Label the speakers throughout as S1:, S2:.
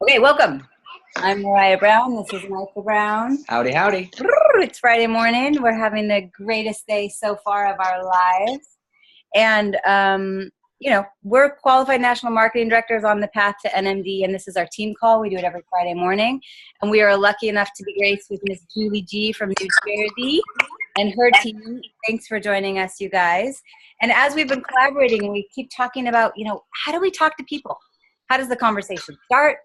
S1: Okay, welcome. I'm Mariah Brown. This is Michael Brown.
S2: Howdy, howdy.
S1: It's Friday morning. We're having the greatest day so far of our lives. And, we're qualified national marketing directors on the path to NMD, and this is our team call. We do it every Friday morning. And we are lucky enough to be graced with Miss Julie G from New Jersey and her team. Thanks for joining us, you guys. And as we've been collaborating, we keep talking about, how do we talk to people? How does the conversation start?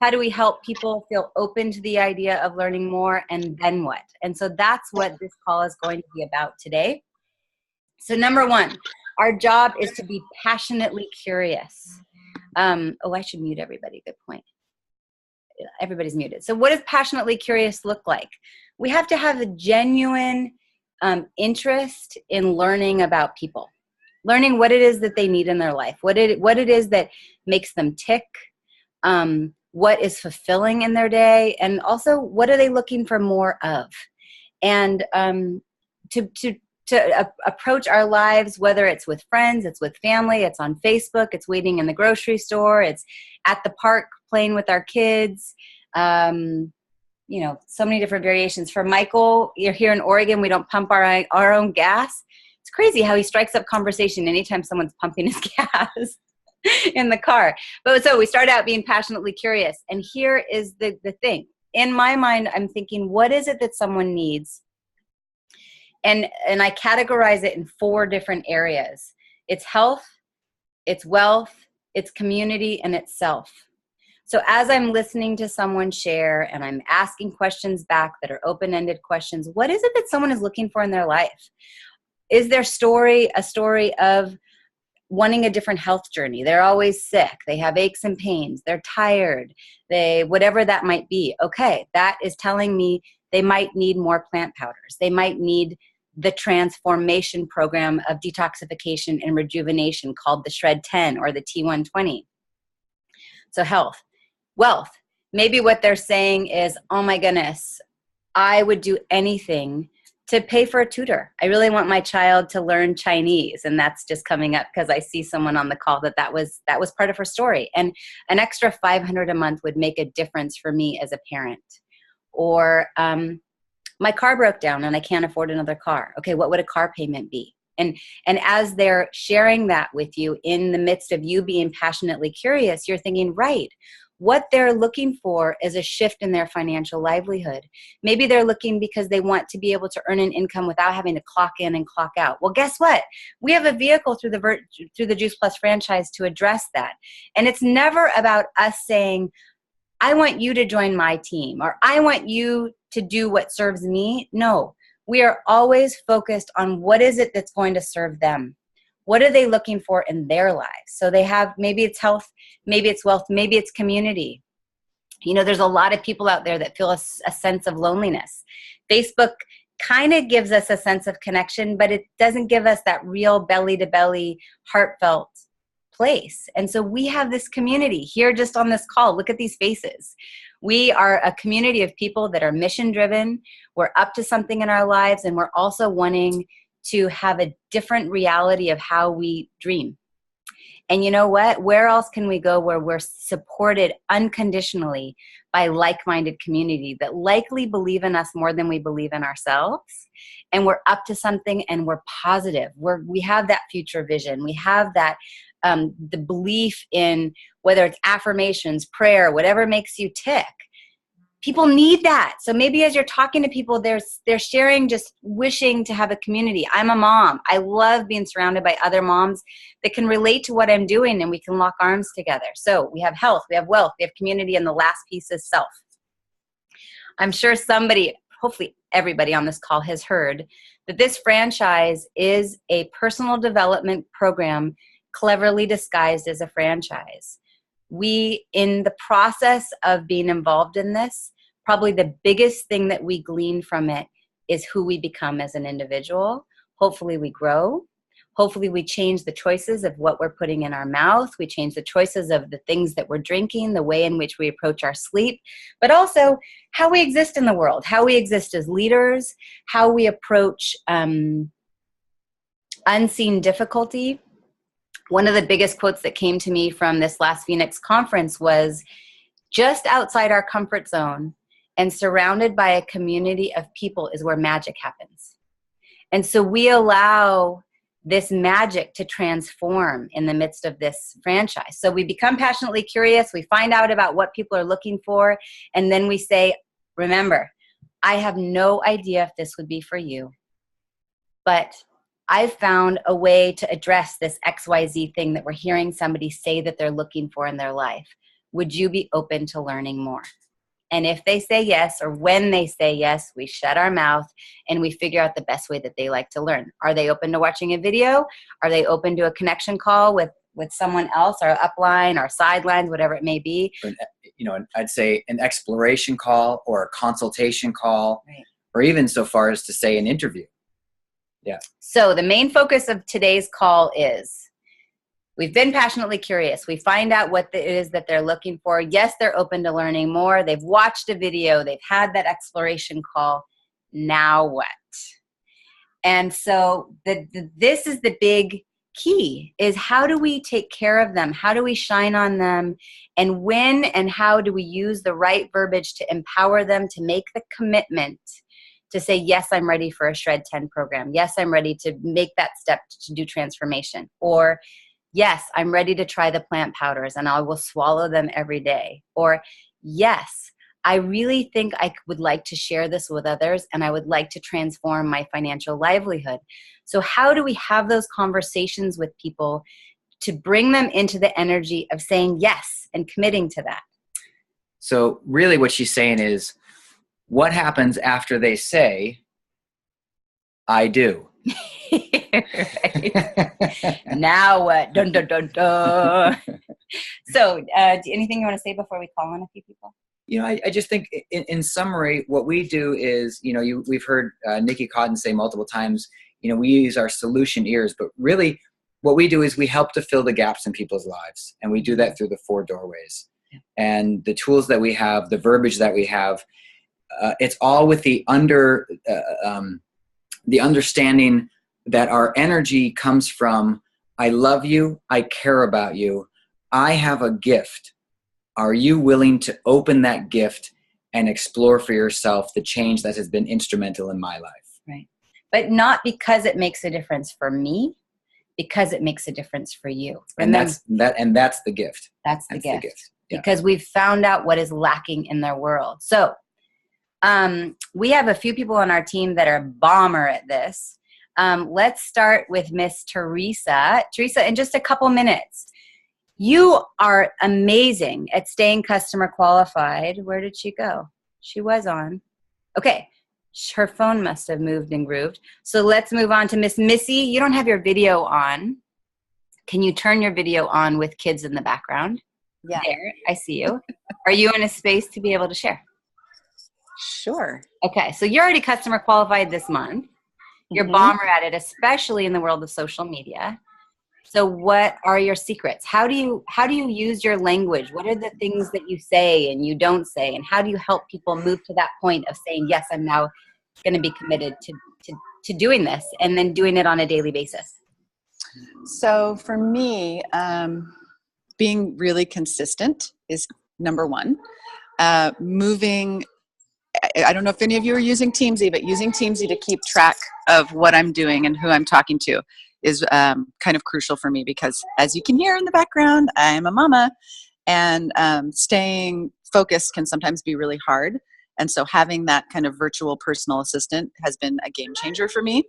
S1: How do we help people feel open to the idea of learning more, and then what? And so that's what this call is going to be about today. So number one, our job is to be passionately curious. I should mute everybody. Good point. Everybody's muted. So what does passionately curious look like? We have to have a genuine interest in learning about people, learning what it is that they need in their life, what it is that makes them tick, what is fulfilling in their day, and also what are they looking for more of. And to approach our lives, whether it's with friends, it's with family, it's on Facebook, it's waiting in the grocery store, it's at the park playing with our kids, so many different variations. For Michael, you're here in Oregon, we don't pump our own gas. It's crazy how he strikes up conversation anytime someone's pumping his gas in the car. But so we start out being passionately curious. And here is the thing. In my mind, I'm thinking, what is it that someone needs? And I categorize it in 4 different areas. It's health, it's wealth, it's community, and it's self. So as I'm listening to someone share and I'm asking questions back that are open-ended questions, what is it that someone is looking for in their life? Is their story a story of wanting a different health journey? They're always sick. They have aches and pains. They're tired. Whatever that might be. Okay, that is telling me they might need more plant powders. They might need the transformation program of detoxification and rejuvenation called the Shred 10 or the T120. So health. Wealth. Maybe what they're saying is, oh my goodness, I would do anything to pay for a tutor. I really want my child to learn Chinese. And that's just coming up because I see someone on the call that was part of her story. And an extra $500 a month would make a difference for me as a parent. Or my car broke down and I can't afford another car. Okay, what would a car payment be? And as they're sharing that with you in the midst of you being passionately curious, you're thinking, right, what they're looking for is a shift in their financial livelihood. Maybe they're looking because they want to be able to earn an income without having to clock in and clock out. Well, guess what? We have a vehicle through the Juice Plus franchise to address that. And it's never about us saying, I want you to join my team, or I want you to do what serves me. No, we are always focused on what is it that's going to serve them. What are they looking for in their lives? So they have, maybe it's health, maybe it's wealth, maybe it's community. There's a lot of people out there that feel a sense of loneliness. Facebook kind of gives us a sense of connection, but it doesn't give us that real belly-to-belly, heartfelt place. And so we have this community here just on this call. Look at these faces. We are a community of people that are mission-driven. We're up to something in our lives, and we're also wanting to have a different reality of how we dream. And you know what? Where else can we go where we're supported unconditionally by like-minded community that likely believe in us more than we believe in ourselves? And we're up to something and we're positive. We have that future vision. We have that the belief in whether it's affirmations, prayer, whatever makes you tick. People need that. So maybe as you're talking to people, they're sharing just wishing to have a community. I'm a mom. I love being surrounded by other moms that can relate to what I'm doing, and we can lock arms together. So we have health, we have wealth, we have community, and the last piece is self. I'm sure somebody, hopefully everybody on this call has heard that this franchise is a personal development program cleverly disguised as a franchise. We, in the process of being involved in this, probably the biggest thing that we glean from it is who we become as an individual. Hopefully we grow. Hopefully we change the choices of what we're putting in our mouth. We change the choices of the things that we're drinking, the way in which we approach our sleep, but also how we exist in the world, how we exist as leaders, how we approach unseen difficulty, one of the biggest quotes that came to me from this last Phoenix conference was, just outside our comfort zone and surrounded by a community of people is where magic happens. And so we allow this magic to transform in the midst of this franchise. So we become passionately curious, we find out about what people are looking for, and then we say, remember, I have no idea if this would be for you, but I've found a way to address this XYZ thing that we're hearing somebody say that they're looking for in their life. Would you be open to learning more? And if they say yes, or when they say yes, we shut our mouth and we figure out the best way that they like to learn. Are they open to watching a video? Are they open to a connection call with someone else, or upline, or sidelines, whatever it may be?
S2: I'd say an exploration call or a consultation call,
S1: right,
S2: or even so far as to say an interview. Yeah.
S1: So the main focus of today's call is, we've been passionately curious. We find out what it is that they're looking for. Yes, they're open to learning more. They've watched a video. They've had that exploration call. Now what? And so this is the big key, is how do we take care of them? How do we shine on them? And when and how do we use the right verbiage to empower them to make the commitment to say, yes, I'm ready for a Shred 10 program. Yes, I'm ready to make that step to do transformation. Or yes, I'm ready to try the plant powders and I will swallow them every day. Or yes, I really think I would like to share this with others and I would like to transform my financial livelihood. So how do we have those conversations with people to bring them into the energy of saying yes and committing to that?
S2: So really what she's saying is, what happens after they say, I do?
S1: Now what? Dun, dun, dun, dun. So anything you want to say before we call on a few people?
S2: I just think in summary, what we do is, we've heard Nikki Cotton say multiple times, we use our solution ears, but really what we do is we help to fill the gaps in people's lives. And we do that through the 4 doorways. Yeah. And the tools that we have, the verbiage that we have, it's all with the understanding that our energy comes from, I love you, I care about you, I have a gift. Are you willing to open that gift and explore for yourself the change that has been instrumental in my life?
S1: Right. But not because it makes a difference for me, because it makes a difference for you.
S2: And that's the gift.
S1: That's the gift.
S2: Yeah.
S1: Because we've found out what is lacking in their world. So we have a few people on our team that are bomber at this. Let's start with Miss Teresa. Teresa, in just a couple minutes, you are amazing at staying customer qualified. Where did she go? She was on. Okay. Her phone must have moved and grooved. So let's move on to Miss Missy. You don't have your video on. Can you turn your video on with kids in the background?
S3: Yeah.
S1: There, I see you. Are you in a space to be able to share?
S3: Sure.
S1: Okay, so you're already customer qualified this month. You're bomber at it, especially in the world of social media. So what are your secrets? How do you use your language? What are the things that you say and you don't say? And how do you help people move to that point of saying, yes, I'm now going to be committed to doing this, and then doing it on a daily basis?
S3: So for me, being really consistent is number one. Moving, I don't know if any of you are using Teamsy, but using Teamsy to keep track of what I'm doing and who I'm talking to is kind of crucial for me, because as you can hear in the background, I am a mama, and staying focused can sometimes be really hard. And so having that kind of virtual personal assistant has been a game changer for me.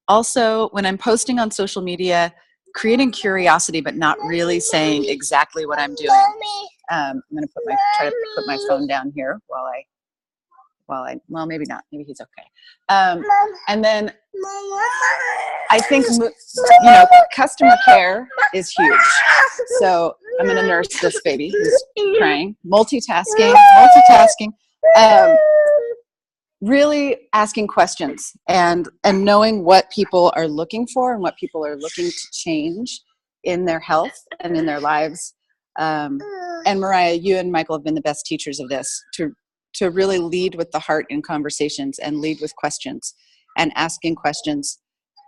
S3: Also, when I'm posting on social media, creating curiosity, but not really saying exactly what I'm doing. I'm going to try to put my phone down here while well, maybe not. Maybe he's okay. And then I think, customer care is huge. So I'm going to nurse this baby who's crying. Multitasking. Really asking questions and knowing what people are looking for and what people are looking to change in their health and in their lives. And Mariah, you and Michael have been the best teachers of this, to really lead with the heart in conversations and lead with questions and asking questions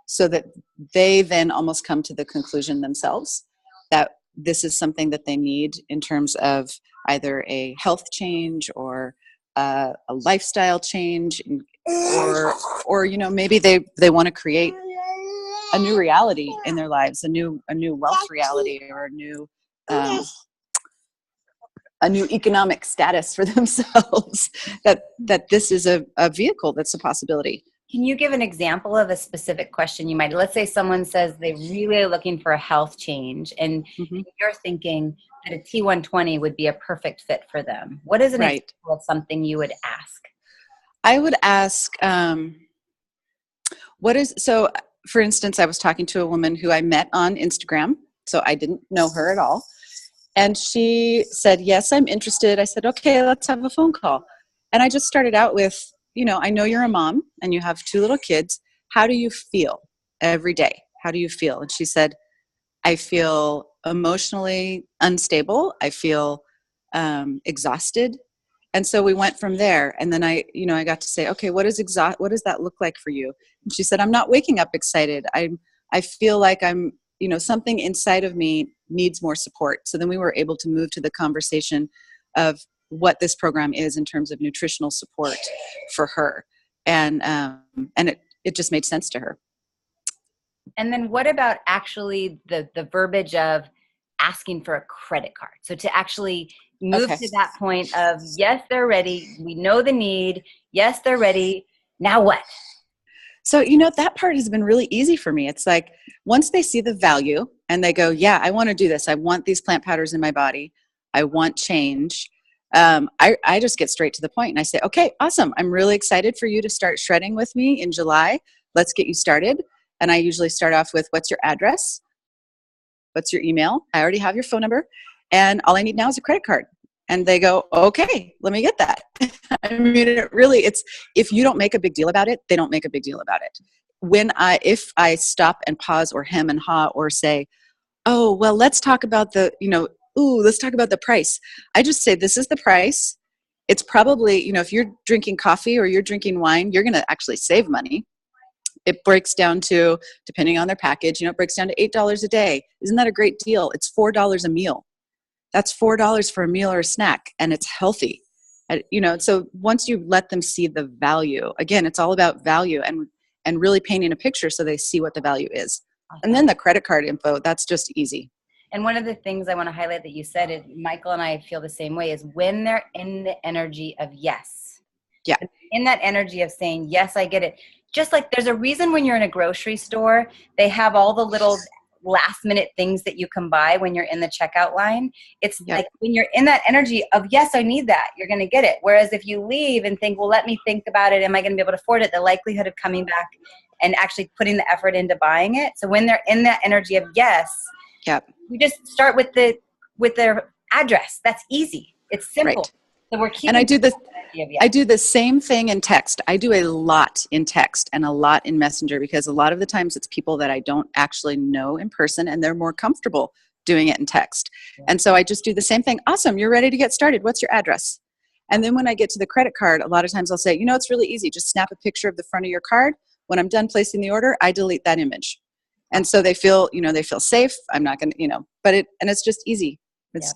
S3: so that they then almost come to the conclusion themselves that this is something that they need in terms of either a health change or a lifestyle change, or maybe they want to create a new reality in their lives, a new wealth reality, or a new economic status for themselves. that this is a vehicle that's a possibility.
S1: Can you give an example of a specific question you might, let's say someone says they really are looking for a health change, and you're thinking that a T120 would be a perfect fit for them. What is an example of something you would ask?
S3: I would ask, so for instance, I was talking to a woman who I met on Instagram, so I didn't know her at all. And she said, yes, I'm interested. I said, okay, let's have a phone call. And I just started out with, I know you're a mom and you have 2 little kids. How do you feel every day? How do you feel? And she said, I feel emotionally unstable. I feel exhausted. And so we went from there. And then I got to say, okay, what does that look like for you? And she said, I'm not waking up excited. I feel like I'm, something inside of me needs more support. So then we were able to move to the conversation of what this program is in terms of nutritional support for her. And it just made sense to her.
S1: And then what about actually the verbiage of asking for a credit card? So to actually move to that point of, yes, they're ready. We know the need. Yes, they're ready. Now what?
S3: So, that part has been really easy for me. It's like, once they see the value and they go, yeah, I want to do this. I want these plant powders in my body. I want change. I just get straight to the point and I say, okay, awesome. I'm really excited for you to start shredding with me in July. Let's get you started. And I usually start off with, what's your address? What's your email? I already have your phone number. And all I need now is a credit card. And they go, okay, let me get that. I mean, it's, if you don't make a big deal about it, they don't make a big deal about it. If I stop and pause or hem and haw or say, oh, well, let's talk about let's talk about the price. I just say, this is the price. It's probably, if you're drinking coffee or you're drinking wine, you're going to actually save money. It breaks down to, depending on their package, it breaks down to $8 a day. Isn't that a great deal? It's $4 a meal. That's $4 for a meal or a snack, and it's healthy. So once you let them see the value, again, it's all about value and really painting a picture so they see what the value is. Awesome. And then the credit card info, that's just easy.
S1: And one of the things I want to highlight that you said, is Michael and I feel the same way, is when they're in the energy of yes.
S3: Yeah.
S1: In that energy of saying, yes, I get it. Just like there's a reason when you're in a grocery store, they have all the little last minute things that you can buy when you're in the checkout line. It's like when you're in that energy of, yes, I need that, you're going to get it. Whereas if you leave and think, well, let me think about it, am I going to be able to afford it? The likelihood of coming back and actually putting the effort into buying it. So when they're in that energy of yes, we just start with their address. That's easy. It's simple.
S3: Right.
S1: So we're keeping.
S3: And I do the same thing in text. I do a lot in text and a lot in Messenger, because a lot of the times it's people that I don't actually know in person and they're more comfortable doing it in text. Yeah. And so I just do the same thing. Awesome. You're ready to get started. What's your address? And then when I get to the credit card, a lot of times I'll say, it's really easy. Just snap a picture of the front of your card. When I'm done placing the order, I delete that image. And so they feel safe. I'm not going to, and it's just easy. It's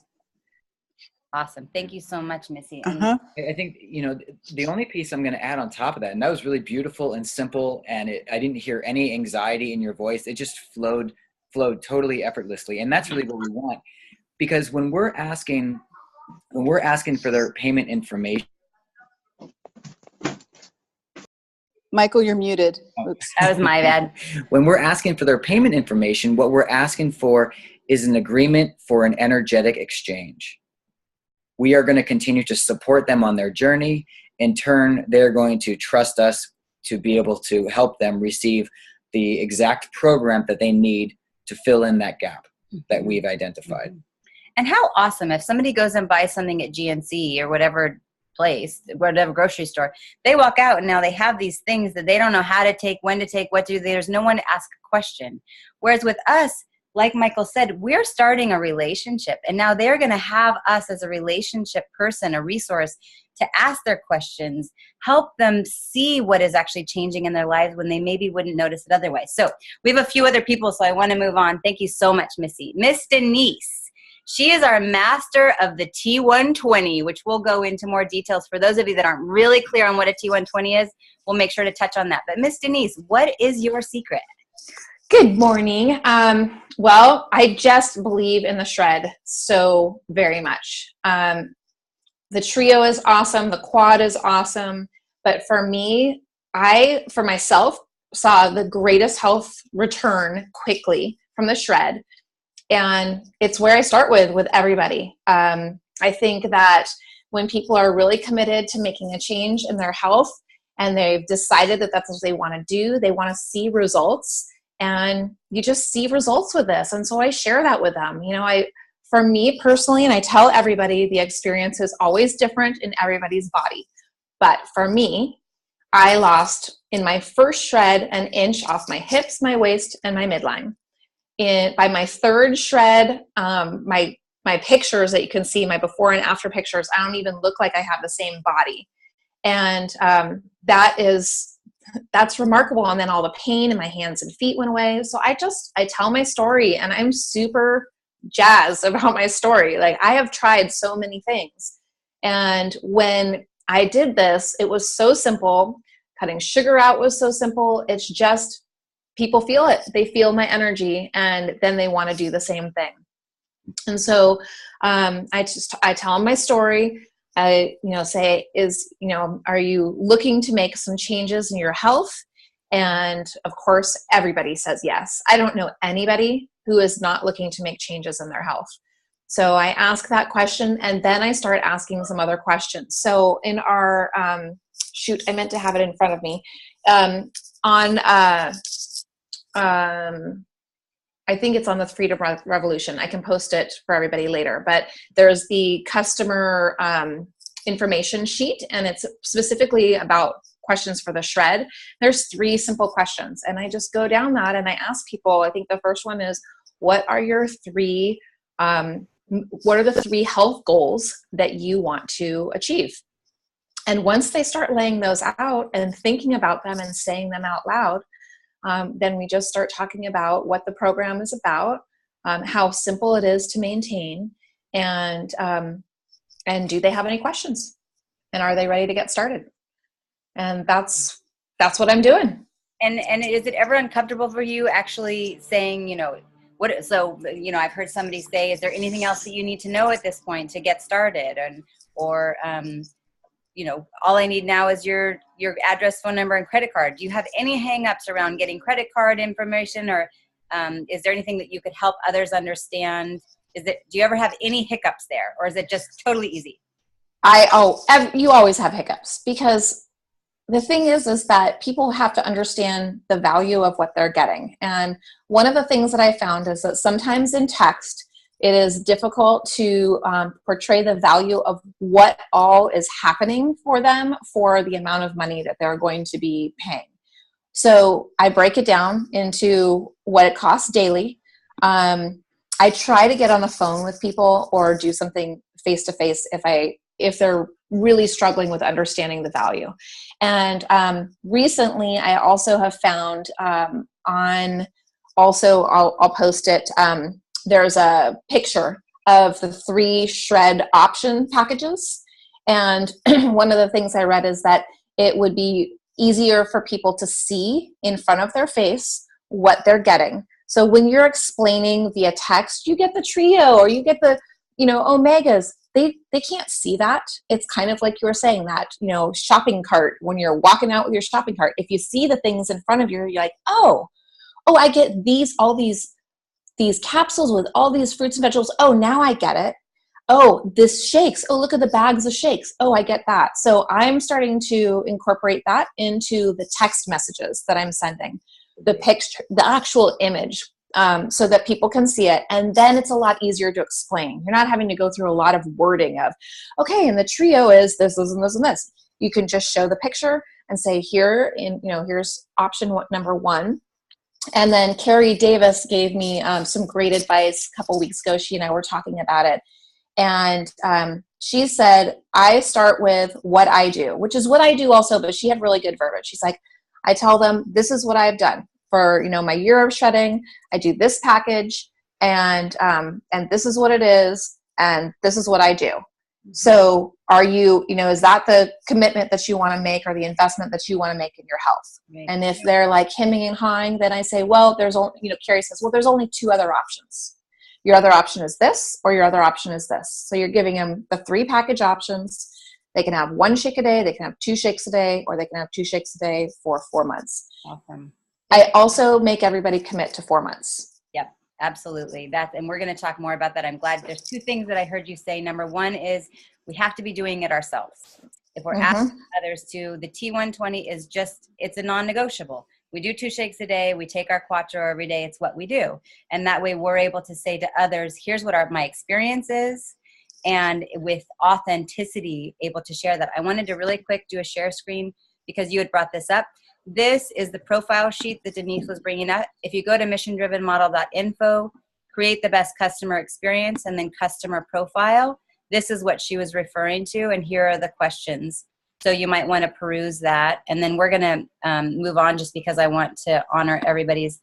S1: awesome. Thank you so much, Missy.
S2: I think, the only piece I'm going to add on top of that, and that was really beautiful and simple, and I didn't hear any anxiety in your voice. It just flowed totally effortlessly. And that's really what we want, because when we're asking for their payment information.
S3: Michael, you're muted.
S1: Oops. That was my bad.
S2: When we're asking for their payment information, what we're asking for is an agreement for an energetic exchange. We are going to continue to support them on their journey. In turn, they're going to trust us to be able to help them receive the exact program that they need to fill in that gap that we've identified.
S1: And how awesome if somebody goes and buys something at GNC or whatever place, whatever grocery store, they walk out and now they have these things that they don't know how to take, when to take, what to do. There's no one to ask a question. Whereas with us, like Michael said, we're starting a relationship, and now they're going to have us as a relationship person, a resource to ask their questions, help them see what is actually changing in their lives when they maybe wouldn't notice it otherwise. So we have a few other people, so I want to move on. Thank you so much, Missy. Miss Denise. She is our master of the T120, which we'll go into more details. For those of you that aren't really clear on what a T120 is, we'll make sure to touch on that. But Miss Denise, what is your secret?
S4: Good morning. Well, I just believe in the shred so very much. The trio is awesome. The quad is awesome. But for me, for myself, saw the greatest health return quickly from the shred. And it's where I start with everybody. I think that when people are really committed to making a change in their health and they've decided that that's what they want to do, they want to see results, and you just see results with this. And so I share that with them. For me personally, and I tell everybody, the experience is always different in everybody's body. But for me, I lost in my first shred 1 inch off my hips, my waist, and my midline. By my third shred, my pictures that you can see, my before and after pictures, I don't even look like I have the same body. And that's remarkable. And then all the pain in my hands and feet went away. So I tell my story, and I'm super jazzed about my story. Like, I have tried so many things. And when I did this, it was so simple. Cutting sugar out was so simple. It's just, people feel it. They feel my energy, and then they want to do the same thing. And so I tell them my story. I say, are you looking to make some changes in your health? And of course, everybody says yes. I don't know anybody who is not looking to make changes in their health. So I ask that question, and then I start asking some other questions. So in our, I meant to have it in front of me, I think it's on the Freedom Revolution. I can post it for everybody later, but there's the customer information sheet, and it's specifically about questions for the shred. There's 3 simple questions, and I just go down that and I ask people. I think the first one is, what are the 3 health goals that you want to achieve? And once they start laying those out and thinking about them and saying them out loud, then we just start talking about what the program is about, how simple it is to maintain, and do they have any questions? And are they ready to get started? And that's what I'm doing.
S1: And is it ever uncomfortable for you actually saying, I've heard somebody say, is there anything else that you need to know at this point to get started? Or all I need now is your address, phone number, and credit card. Do you have any hangups around getting credit card information, or is there anything that you could help others understand? Do you ever have any hiccups there, or is it just totally easy?
S4: You always have hiccups, because the thing is that people have to understand the value of what they're getting. And one of the things that I found is that sometimes in text, it is difficult to portray the value of what all is happening for them for the amount of money that they're going to be paying. So I break it down into what it costs daily. I try to get on the phone with people or do something face-to-face if they're really struggling with understanding the value. And recently, I also have found I'll post it. There's a picture of the 3 shred option packages. And one of the things I read is that it would be easier for people to see in front of their face what they're getting. So when you're explaining via text, you get the trio or you get the, omegas. They can't see that. It's kind of like you were saying that, shopping cart, when you're walking out with your shopping cart, if you see the things in front of you, you're like, oh, I get all these capsules with all these fruits and vegetables. Oh, now I get it. Oh, this shakes. Oh, look at the bags of shakes. Oh, I get that. So I'm starting to incorporate that into the text messages that I'm sending, the picture, the actual image, so that people can see it. And then it's a lot easier to explain. You're not having to go through a lot of wording of, okay, and the trio is this, and this, and this. You can just show the picture and say, here's option number 1. And then Carrie Davis gave me some great advice a couple weeks ago. She and I were talking about it. And she said, I start with what I do, which is what I do also, but she had really good verbiage. She's like, I tell them, this is what I've done for, my year of shedding. I do this package, and this is what it is, and this is what I do. So are you, is that the commitment that you want to make, or the investment that you want to make in your health? Right. And if they're like hemming and hawing, then I say, well, there's only, Carrie says, well, there's only two other options. Your other option is this, or your other option is this. So you're giving them the 3 package options. They can have 1 shake a day, they can have 2 shakes a day, or they can have 2 shakes a day for 4 months.
S1: Awesome.
S4: I also make everybody commit to 4 months.
S1: Yep, absolutely. And we're going to talk more about that. I'm glad there's 2 things that I heard you say. Number 1 is we have to be doing it ourselves. If we're asking others to, the T120 is it's a non-negotiable. We do 2 shakes a day. We take our Quattro every day. It's what we do. And that way we're able to say to others, here's what my experience is. And with authenticity, able to share that. I wanted to really quick do a share screen because you had brought this up. This is the profile sheet that Denise was bringing up. If you go to missiondrivenmodel.info, create the best customer experience, and then customer profile, this is what she was referring to. And here are the questions. So you might want to peruse that. And then we're going to move on just because I want to honor everybody's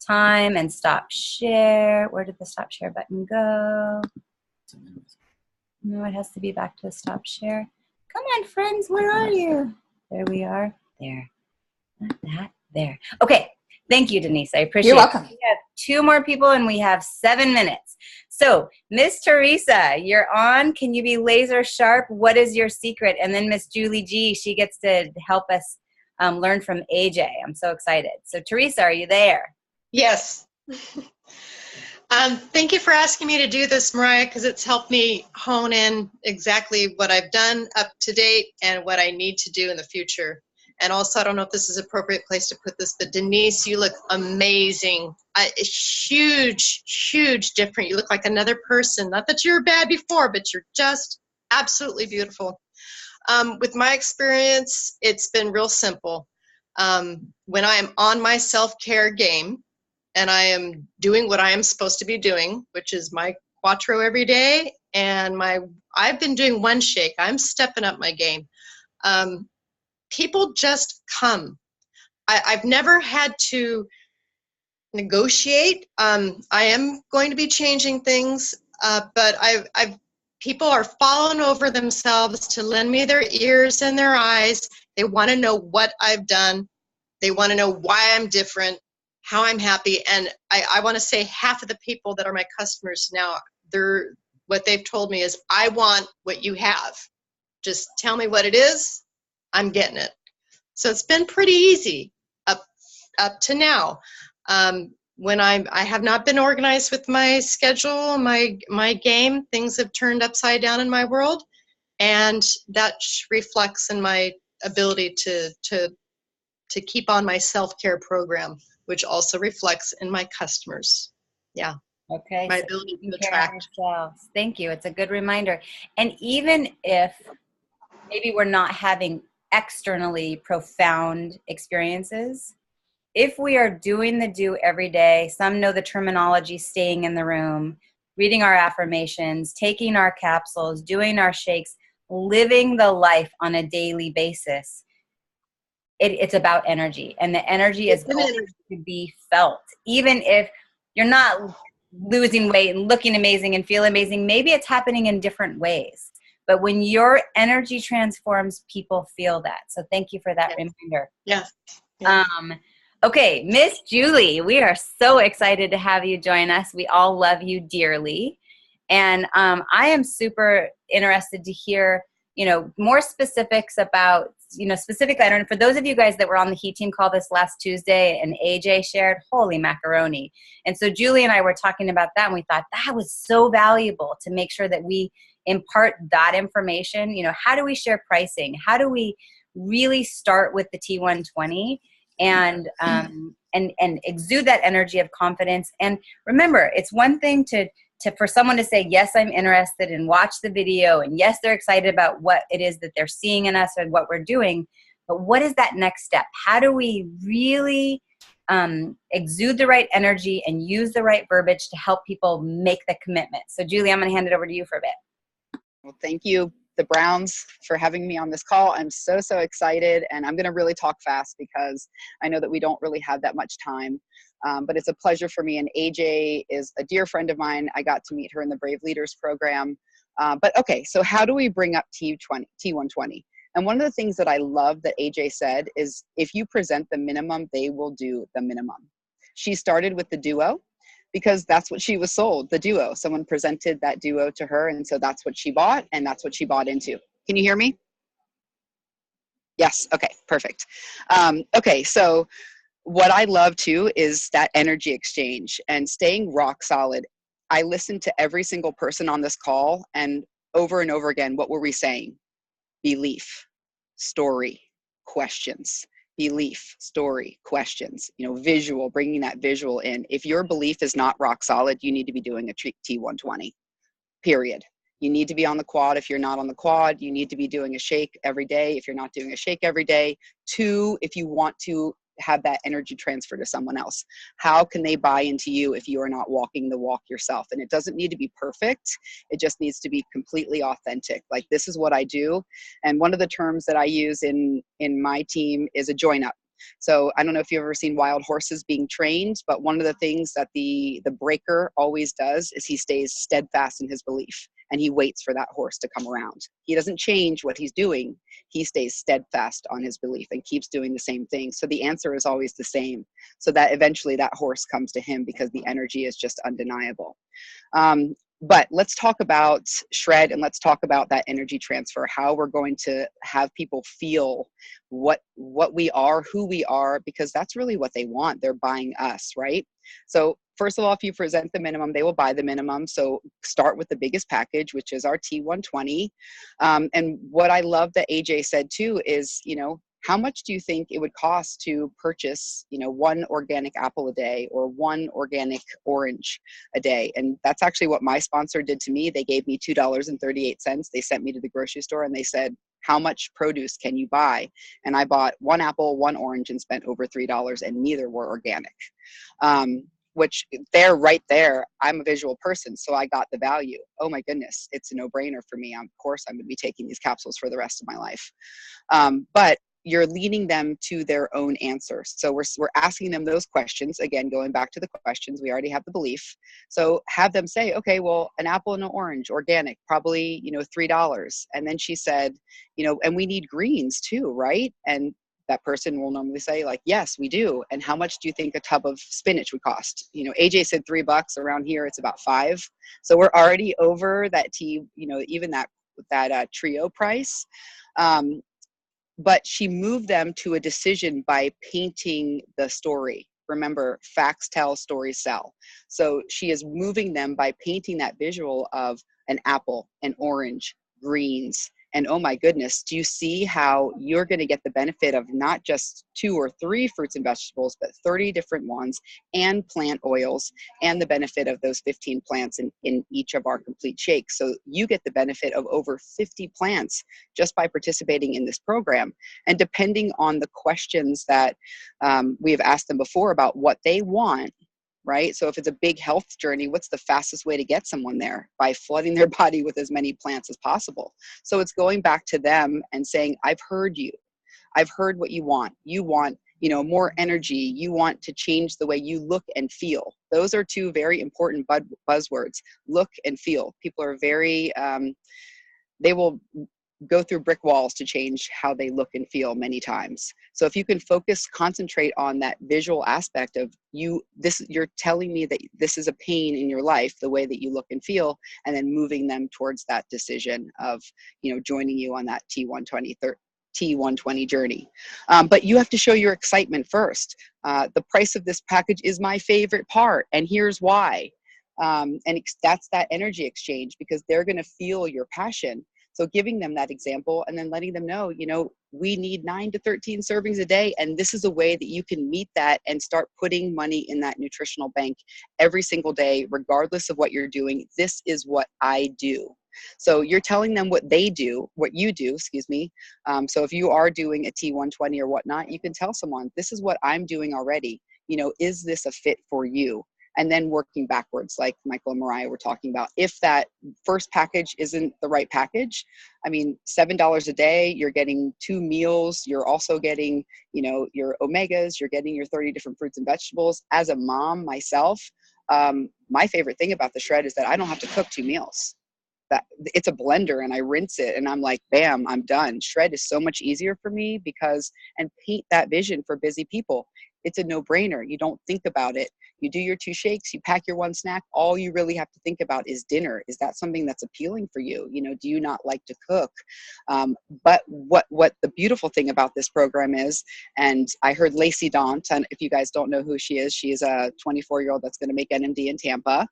S1: time and stop share. Where did the stop share button go? No, it has to be back to the stop share. Come on, friends. Where are you? There we are. There. Not that. There. Okay. Thank you, Denise. I appreciate it.
S4: You're welcome.
S1: We have 2 more people and we have 7 minutes. So, Miss Teresa, you're on. Can you be laser sharp? What is your secret? And then Miss Julie G, she gets to help us learn from AJ. I'm so excited. So, Teresa, are you there?
S5: Yes. Thank you for asking me to do this, Mariah, because it's helped me hone in exactly what I've done up to date and what I need to do in the future. And also, I don't know if this is an appropriate place to put this, but Denise, you look amazing. Huge different. You look like another person. Not that you were bad before, but you're just absolutely beautiful. With my experience, it's been real simple. When I am on my self-care game and I am doing what I am supposed to be doing, which is my Quattro every day, and I've been doing 1 shake. I'm stepping up my game. People just come. I've never had to negotiate. I am going to be changing things, but people are falling over themselves to lend me their ears and their eyes. They want to know what I've done. They want to know why I'm different, how I'm happy. And I want to say half of the people that are my customers now, what they've told me is, I want what you have. Just tell me what it is. I'm getting it. So it's been pretty easy up to now. When I have not been organized with my schedule, my game, things have turned upside down in my world, and that reflects in my ability to keep on my self-care program, which also reflects in my customers. Yeah.
S1: Okay.
S5: My ability to attract.
S1: Thank you. It's a good reminder. And even if maybe we're not having externally profound experiences, if we are doing the do every day, some know the terminology, staying in the room, reading our affirmations, taking our capsules, doing our shakes, living the life on a daily basis, it's about energy. And the energy is going to be felt. Even if you're not losing weight and looking amazing and feel amazing, maybe it's happening in different ways. But when your energy transforms, people feel that. So thank you for that reminder.
S5: Yeah.
S1: Okay, Miss Julie, we are so excited to have you join us. We all love you dearly. And I am super interested to hear, more specifics about, specifically, I don't know, for those of you guys that were on the Heat Team call this last Tuesday and AJ shared, holy macaroni. And so Julie and I were talking about that, and we thought that was so valuable to make sure that we impart that information. How do we share pricing? How do we really start with the T120 and exude that energy of confidence? And remember, it's one thing to for someone to say, yes, I'm interested, and watch the video, and yes, they're excited about what it is that they're seeing in us and what we're doing, but what is that next step? How do we really exude the right energy and use the right verbiage to help people make the commitment? So Julie, I'm going to hand it over to you for a bit.
S3: Well, thank you, the Browns, for having me on this call. I'm so excited, and I'm going to really talk fast because I know that we don't really have that much time. But it's a pleasure for me. And AJ is a dear friend of mine. I got to meet her in the Brave Leaders program. But okay, so how do we bring up T120? And one of the things that I love that AJ said is if you present the minimum, they will do the minimum. She started with the duo because that's what she was sold, the duo. Someone presented that duo to her, and so that's what she bought, and that's what she bought into. Can you hear me? Yes, okay, perfect. Okay, so what I love too is that energy exchange and staying rock solid. I listened to every single person on this call, and over again, what were we saying? Belief, story, questions. Belief, story, questions. You know, visual, bringing that visual in. If your belief is not rock solid, you need to be doing a T120, period. You need to be on the quad. If you're not on the quad, you need to be doing a shake every day if you're not doing a shake every day. 2, if you want to have that energy transfer to someone else. How can they buy into you if you are not walking the walk yourself? And it doesn't need to be perfect. It just needs to be completely authentic. Like, this is what I do. And one of the terms that I use in my team is a join up. So I don't know if you've ever seen wild horses being trained, but one of the things that the breaker always does is he stays steadfast in his belief, and he waits for that horse to come around. He doesn't change what he's doing. He stays steadfast on his belief and keeps doing the same thing. So the answer is always the same. So that eventually that horse comes to him because the energy is just undeniable. But let's talk about shred, and let's talk about that energy transfer, how we're going to have people feel what we are, who we are, because that's really what they want. They're buying us, right? So first of all, if you present the minimum, they will buy the minimum. So start with the biggest package, which is our T120. And what I love that AJ said too is, you know, how much do you think it would cost to purchase, you know, 1 organic apple a day or 1 organic orange a day? And that's actually what my sponsor did to me. They gave me $2.38. They sent me to the grocery store and they said, how much produce can you buy? And I bought 1 apple, 1 orange, and spent over $3, and neither were organic. Which they're right there. I'm a visual person, so I got the value. Oh my goodness, it's a no-brainer for me. Of course, I'm going to be taking these capsules for the rest of my life. But you're leading them to their own answer. So we're asking them those questions. Again, going back to the questions, we already have the belief. So have them say, okay, well, an apple and an orange, organic, probably, you know, $3. And then she said, you know, and we need greens too, right? And that person will normally say, like, yes, we do. And how much do you think a tub of spinach would cost? You know, AJ said $3. Around here, it's about $5. So we're already over that even that trio price. But she moved them to a decision by painting the story. Remember, facts tell, stories sell. So she is moving them by painting that visual of an apple, an orange, greens. And oh my goodness, do you see how you're going to get the benefit of not just 2 or 3 fruits and vegetables, but 30 different ones, and plant oils, and the benefit of those 15 plants in each of our complete shakes. So you get the benefit of over 50 plants just by participating in this program. And depending on the questions that we have asked them before about what they want, right? So if it's a big health journey, what's the fastest way to get someone there? By flooding their body with as many plants as possible. So it's going back to them and saying, I've heard you. I've heard what you want. You want, you know, more energy. You want to change the way you look and feel. Those are 2 very important buzzwords, look and feel. People are very, they will go through brick walls to change how they look and feel many times. So if you can concentrate on that visual aspect of you're telling me that this is a pain in your life, the way that you look and feel, and then moving them towards that decision of, you know, joining you on that T120 journey. But you have to show your excitement first. The price of this package is my favorite part, and here's why. That's that energy exchange, because they're going to feel your passion. So giving them that example and then letting them know, you know, we need 9 to 13 servings a day. And this is a way that you can meet that and start putting money in that nutritional bank every single day, regardless of what you're doing. This is what I do. So you're telling them what you do, excuse me. So if you are doing a T120 or whatnot, you can tell someone, this is what I'm doing already. You know, is this a fit for you?
S6: and then working backwards, like Michael and Mariah were talking about. If that first package isn't the right package, I mean, $7 a day, you're getting 2 meals. You're also getting, you know, your omegas, you're getting your 30 different fruits and vegetables. As a mom myself, my favorite thing about the Shred is that I don't have to cook 2 meals. That it's a blender and I rinse it and I'm like, bam, I'm done. Shred is so much easier for me because, and paint that vision for busy people. It's a no-brainer. You don't think about it. You do your 2 shakes, you pack your 1 snack. All you really have to think about is dinner. Is that something that's appealing for you? You know, do you not like to cook? But what the beautiful thing about this program is, and I heard Lacey Daunt, and if you guys don't know who she is a 24-year-old that's going to make NMD in Tampa,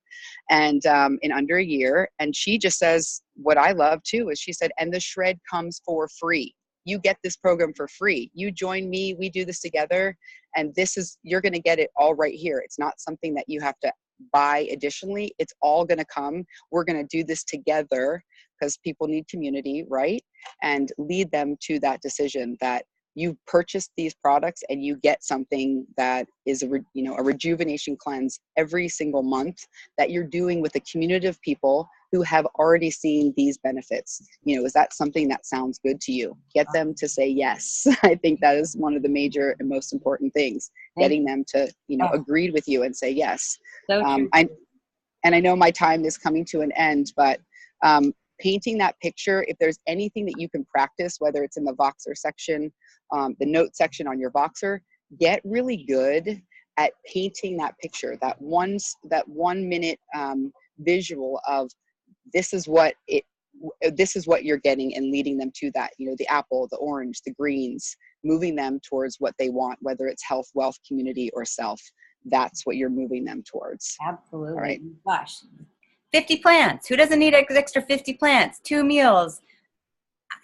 S6: and in under a year. And she just says, what I love too is she said, and the Shred comes for free. You get this program for free. You join me, we do this together, and you're going to get it all right here. It's not something that you have to buy additionally. It's all going to come. We're going to do this together because people need community, right? And lead them to that decision that you purchased these products and you get something that is a rejuvenation cleanse every single month that you're doing with a community of people who have already seen these benefits. You know, is that something that sounds good to you? Get them to say yes. I think that is one of the major and most important things, getting them to, agree with you and say yes.
S1: So true.
S6: I know my time is coming to an end, but painting that picture, if there's anything that you can practice, whether it's in the Voxer section, the note section on your Voxer, get really good at painting that picture, that 1 minute visual of this is what you're getting, and leading them to that, you know, the apple, the orange, the greens, moving them towards what they want, whether it's health, wealth, community, or self. That's what you're moving them towards.
S1: Absolutely.
S6: All right.
S1: Gosh, 50 plants. Who doesn't need extra 50 plants? 2 meals.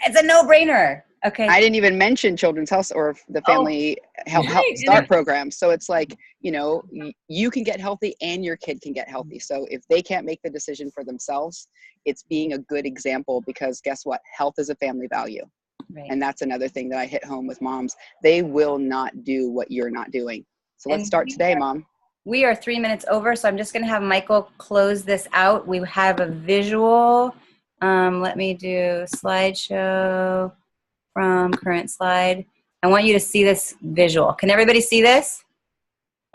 S1: It's a no-brainer. Okay.
S6: I didn't even mention Children's Health or the Family Health Start program. So it's like, you know, you can get healthy and your kid can get healthy. So if they can't make the decision for themselves, it's being a good example, because guess what? Health is a family value. Right. And that's another thing that I hit home with moms. They will not do what you're not doing. So let's start today, Mom.
S1: We are 3 minutes over, so I'm just going to have Michael close this out. We have a visual. Let me do slideshow from current slide. I want you to see this visual. Can everybody see this?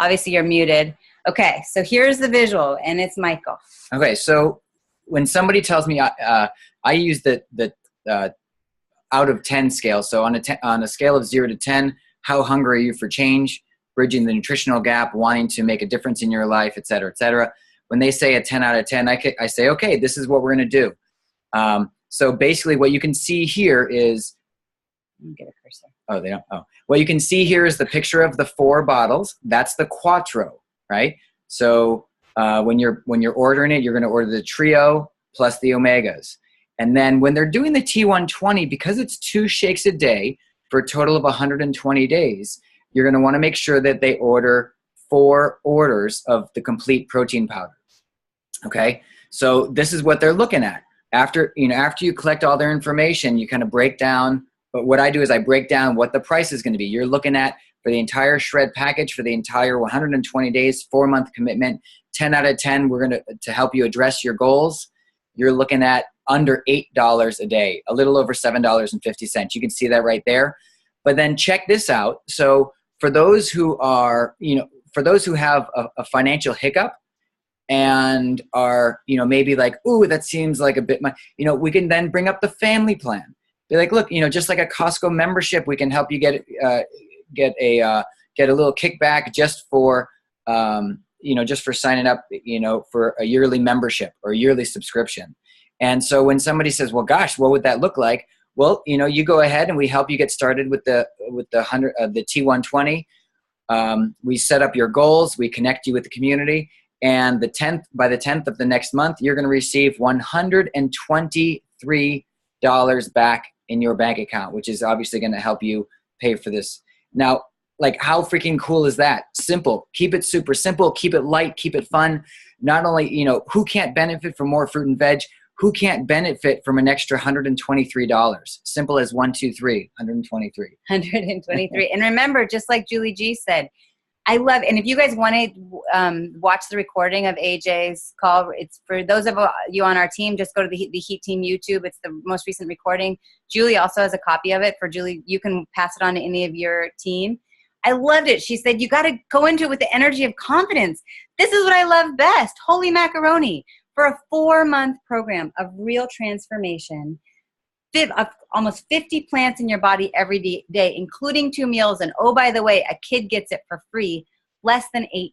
S1: Obviously, you're muted. Okay, so here's the visual, and it's Michael.
S2: Okay, so when somebody tells me, I use the out of 10 scale. So on a scale of 0 to 10, how hungry are you for change? Bridging the nutritional gap, wanting to make a difference in your life, et cetera, et cetera. When they say a 10 out of 10, I say, okay, this is what we're going to do. So basically what you can see here is,
S1: let me get a cursor.
S2: Oh, they don't. Oh, what you can see here is the picture of the 4 bottles. That's the Quattro, right? So when you're ordering it, you're going to order the trio plus the omegas. And then when they're doing the T120, because it's 2 shakes a day for a total of 120 days, you're going to want to make sure that they order 4 orders of the complete protein powder. Okay, so this is what they're looking at. After you collect all their information, you kind of break down. But what I do is I break down what the price is going to be. You're looking at, for the entire Shred package, for the entire 120 days, 4-month commitment, 10 out of 10, we're going to help you address your goals. You're looking at under $8 a day, a little over $7.50. You can see that right there. But then check this out. So for those who are, for those who have a financial hiccup and are, maybe like, ooh, that seems like a bit much, we can then bring up the family plan. Be like, look, just like a Costco membership, we can help you get a little kickback just for, just for signing up, for a yearly membership or a yearly subscription. And so when somebody says, well, gosh, what would that look like? Well, you go ahead and we help you get started with the T120. We set up your goals. We connect you with the community. And by the 10th of the next month, you're going to receive $123 back in your bank account, which is obviously going to help you pay for this. Now, like, how freaking cool is that? Simple. Keep it super simple. Keep it light. Keep it fun. Not only, who can't benefit from more fruit and veg? Who can't benefit from an extra $123? Simple as 1, 2, 3, 123.
S1: 123. And remember, just like Julie G said, I love, and if you guys want to watch the recording of AJ's call, it's for those of you on our team, just go to the Heat Team YouTube. It's the most recent recording. Julie also has a copy of it. For Julie, you can pass it on to any of your team. I loved it. She said, you got to go into it with the energy of confidence. This is what I love best. Holy macaroni. For a 4-month program of real transformation, of almost 50 plants in your body every day, including 2 meals. And oh, by the way, a kid gets it for free, less than $8.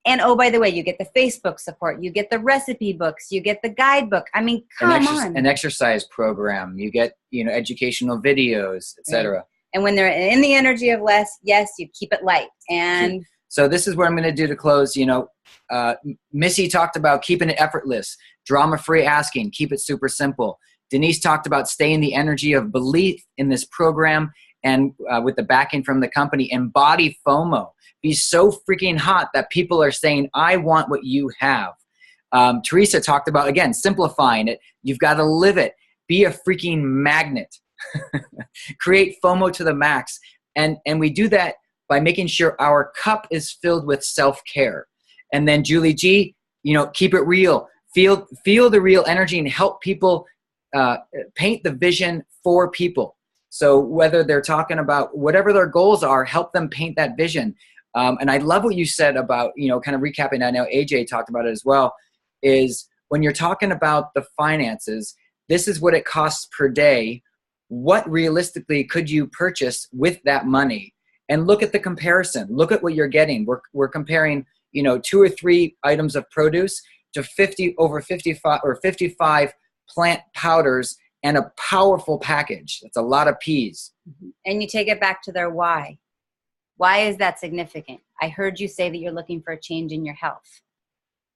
S1: And oh, by the way, you get the Facebook support, you get the recipe books, you get the guidebook. I mean, come on.
S2: An exercise program, you get, educational videos, etc.
S1: And when they're in the energy of less, yes, you keep it light. And
S2: so this is what I'm going to do to close. Missy talked about keeping it effortless, drama-free asking, keep it super simple. Denise talked about staying the energy of belief in this program and with the backing from the company. Embody FOMO. Be so freaking hot that people are saying, I want what you have. Teresa talked about, again, simplifying it. You've got to live it. Be a freaking magnet. Create FOMO to the max. And we do that by making sure our cup is filled with self-care. And then Julie G, keep it real. Feel the real energy and help people paint the vision for people. So whether they're talking about whatever their goals are, help them paint that vision. And I love what you said about, kind of recapping, I know AJ talked about it as well, is when you're talking about the finances, this is what it costs per day. What realistically could you purchase with that money? And look at the comparison. Look at what you're getting. We're comparing, 2 or 3 items of produce to 55 plant powders and a powerful package. That's a lot of peas.
S1: And you take it back to their why. Why is that significant? I heard you say that you're looking for a change in your health.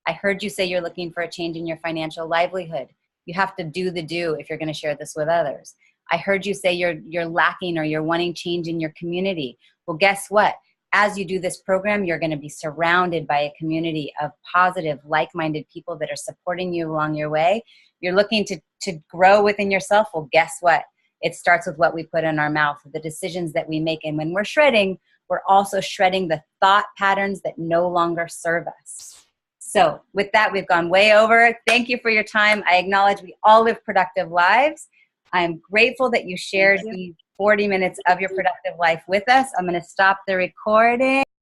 S1: I heard you say you're looking for a change in your financial livelihood. You have to do the do if you're going to share this with others. I heard you say you're lacking or you're wanting change in your community. Well, guess what? As you do this program, you're going to be surrounded by a community of positive, like-minded people that are supporting you along your way. You're looking to grow within yourself. Well, guess what? It starts with what we put in our mouth, the decisions that we make. And when we're shredding, we're also shredding the thought patterns that no longer serve us. So with that, we've gone way over. Thank you for your time. I acknowledge we all live productive lives. I'm grateful that you shared these 40 minutes of your productive life with us. I'm going to stop the recording.